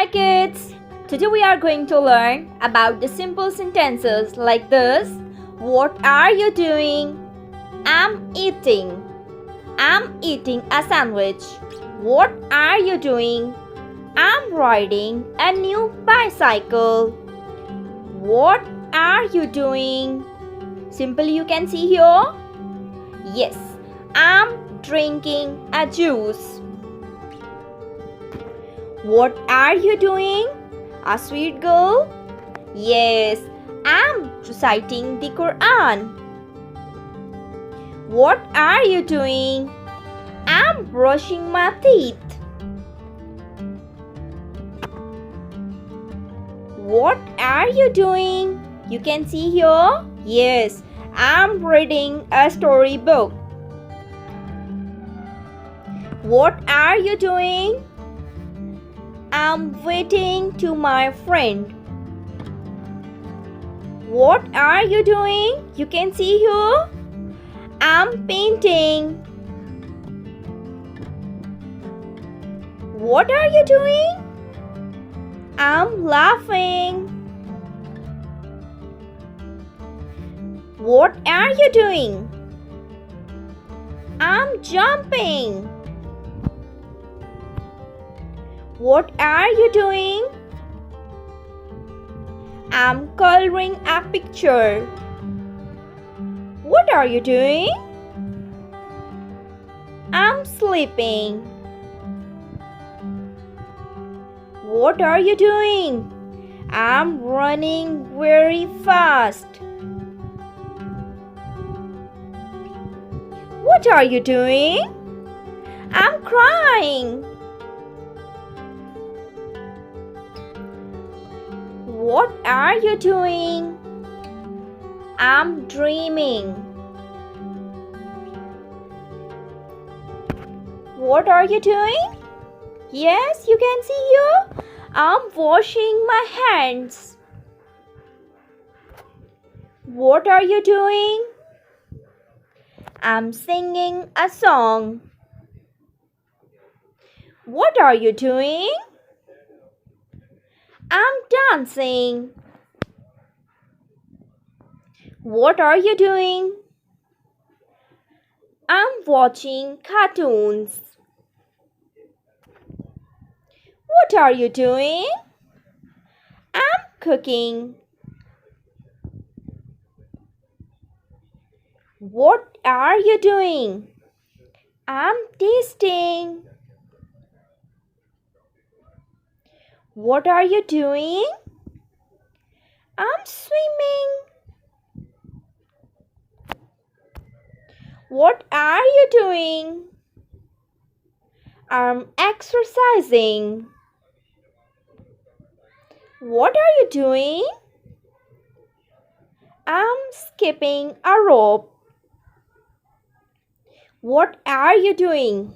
Hi kids! Today we are going to learn about the simple sentences like this. What are you doing? I'm eating. I'm eating a sandwich. What are you doing? I'm riding a new bicycle. What are you doing? Simple you can see here. Yes, I'm drinking a juice. What are you doing? A sweet girl? Yes, I'm reciting the Quran. What are you doing? I'm brushing my teeth. What are you doing? You can see here. Yes, I'm reading a storybook. What are you doing? I'm waiting to my friend. What are you doing? You can see here. I'm painting. What are you doing? I'm laughing. What are you doing? I'm jumping. What are you doing? I'm coloring a picture. What are you doing? I'm sleeping. What are you doing? I'm running very fast. What are you doing? I'm crying. What are you doing? I'm dreaming. What are you doing? Yes, you can see here. I'm washing my hands. What are you doing? I'm singing a song. What are you doing? I'm dancing. What are you doing? I'm watching cartoons. What are you doing? I'm cooking. What are you doing? I'm tasting. What are you doing? I'm swimming. What are you doing? I'm exercising. What are you doing? I'm skipping a rope. What are you doing?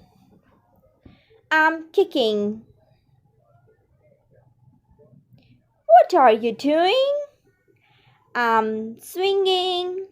I'm kicking. What are you doing? I'm swinging.